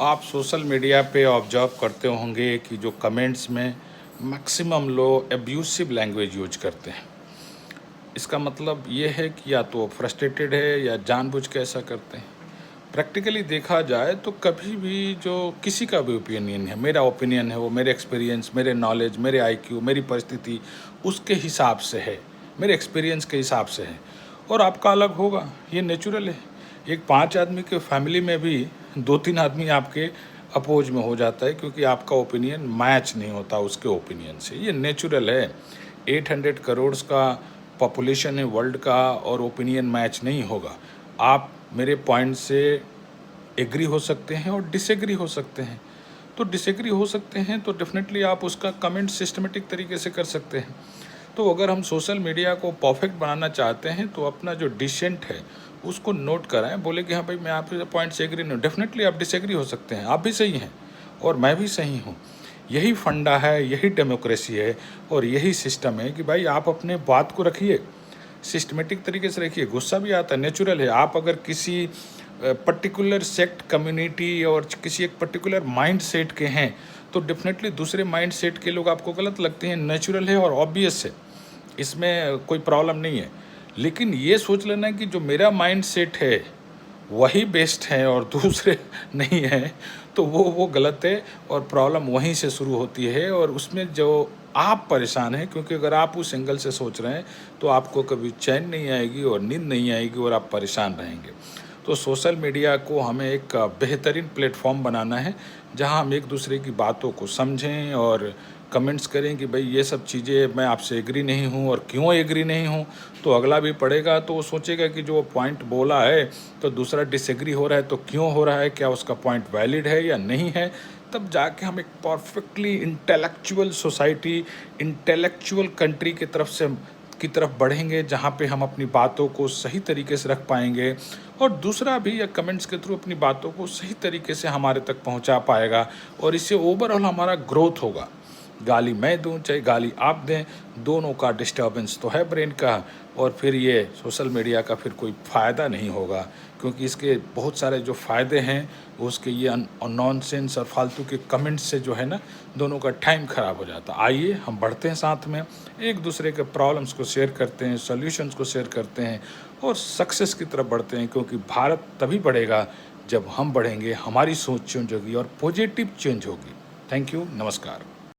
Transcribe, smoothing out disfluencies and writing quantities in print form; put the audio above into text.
आप social media पे observe करते होंगे कि जो कमेंट्स में मैक्सिमम लोग एब्यूसिव लैंग्वेज यूज करते हैं। इसका मतलब ये है कि या तो फ्रस्ट्रेटेड है या जानबूझ के ऐसा करते हैं। प्रैक्टिकली देखा जाए तो कभी भी जो किसी का भी ओपिनियन है, मेरा ओपिनियन है, वो मेरे एक्सपीरियंस, मेरे नॉलेज, मेरे आईक्यू, मेरी परिस्थिति उसके हिसाब से है, मेरे एक्सपीरियंस के हिसाब से है और आपका अलग होगा, ये नेचुरल है। एक 5 आदमी के फैमिली में भी 2-3 आदमी आपके अपोज में हो जाता है क्योंकि आपका ओपिनियन मैच नहीं होता उसके ओपिनियन से, ये नेचुरल है। 800 करोड़ का पॉपुलेशन है वर्ल्ड का और ओपिनियन मैच नहीं होगा। आप मेरे पॉइंट से एग्री हो सकते हैं और डिसएग्री हो सकते हैं। तो डिसएग्री हो सकते हैं तो डेफिनेटली आप उसका कमेंट सिस्टमेटिक तरीके से कर सकते हैं। तो अगर हम सोशल मीडिया को परफेक्ट बनाना चाहते हैं तो अपना जो डिसेंट है उसको नोट कराएं, बोले कि हाँ भाई मैं आपके पॉइंट से एग्री नहीं हूँ। डेफिनेटली आप डिसएग्री हो सकते हैं, आप भी सही हैं और मैं भी सही हूँ। यही फंडा है, यही डेमोक्रेसी है और यही सिस्टम है कि भाई आप अपने बात को रखिए, सिस्टमेटिक तरीके से रखिए। गुस्सा भी आता है, नेचुरल है। आप अगर किसी पर्टिकुलर सेक्ट कम्युनिटी और किसी एक पर्टिकुलर माइंड सेट के हैं तो डेफिनेटली दूसरे माइंड सेट के लोग आपको गलत लगते हैं, नेचुरल है और ऑब्वियस है, इसमें कोई प्रॉब्लम नहीं है। लेकिन ये सोच लेना कि जो मेरा माइंड सेट है वही बेस्ट है और दूसरे नहीं है, तो वो गलत है और प्रॉब्लम वहीं से शुरू होती है और उसमें जो आप परेशान हैं, क्योंकि अगर आप उस एंगल से सोच रहे हैं तो आपको कभी चैन नहीं आएगी और नींद नहीं आएगी और आप परेशान रहेंगे। तो सोशल मीडिया को हमें एक बेहतरीन प्लेटफॉर्म बनाना है जहां हम एक दूसरे की बातों को समझें और कमेंट्स करें कि भाई ये सब चीज़ें मैं आपसे एग्री नहीं हूँ और क्यों एग्री नहीं हूँ। तो अगला भी पढ़ेगा तो वो सोचेगा कि जो पॉइंट बोला है तो दूसरा डिसएग्री हो रहा है, तो क्यों हो रहा है, क्या उसका पॉइंट वैलिड है या नहीं है। तब जाके हम एक perfectly intellectual society, intellectual country की तरफ बढ़ेंगे जहाँ पे हम अपनी बातों को सही तरीके से रख पाएंगे और दूसरा भी या कमेंट्स के थ्रू अपनी बातों को सही तरीके से हमारे तक पहुँचा पाएगा और इससे ओवरऑल हमारा ग्रोथ होगा। गाली मैं दूं चाहे गाली आप दें, दोनों का डिस्टर्बेंस तो है ब्रेन का और फिर ये सोशल मीडिया का फिर कोई फ़ायदा नहीं होगा, क्योंकि इसके बहुत सारे जो फ़ायदे हैं उसके ये नॉनसेंस और फालतू के कमेंट्स से जो है ना दोनों का टाइम ख़राब हो जाता। आइए हम बढ़ते हैं साथ में, एक दूसरे के प्रॉब्लम्स को शेयर करते हैं, सॉल्यूशंस को शेयर करते हैं और सक्सेस की तरफ बढ़ते हैं, क्योंकि भारत तभी बढ़ेगा जब हम बढ़ेंगे, हमारी सोच चेंज होगी और पॉजिटिव चेंज होगी। थैंक यू, नमस्कार।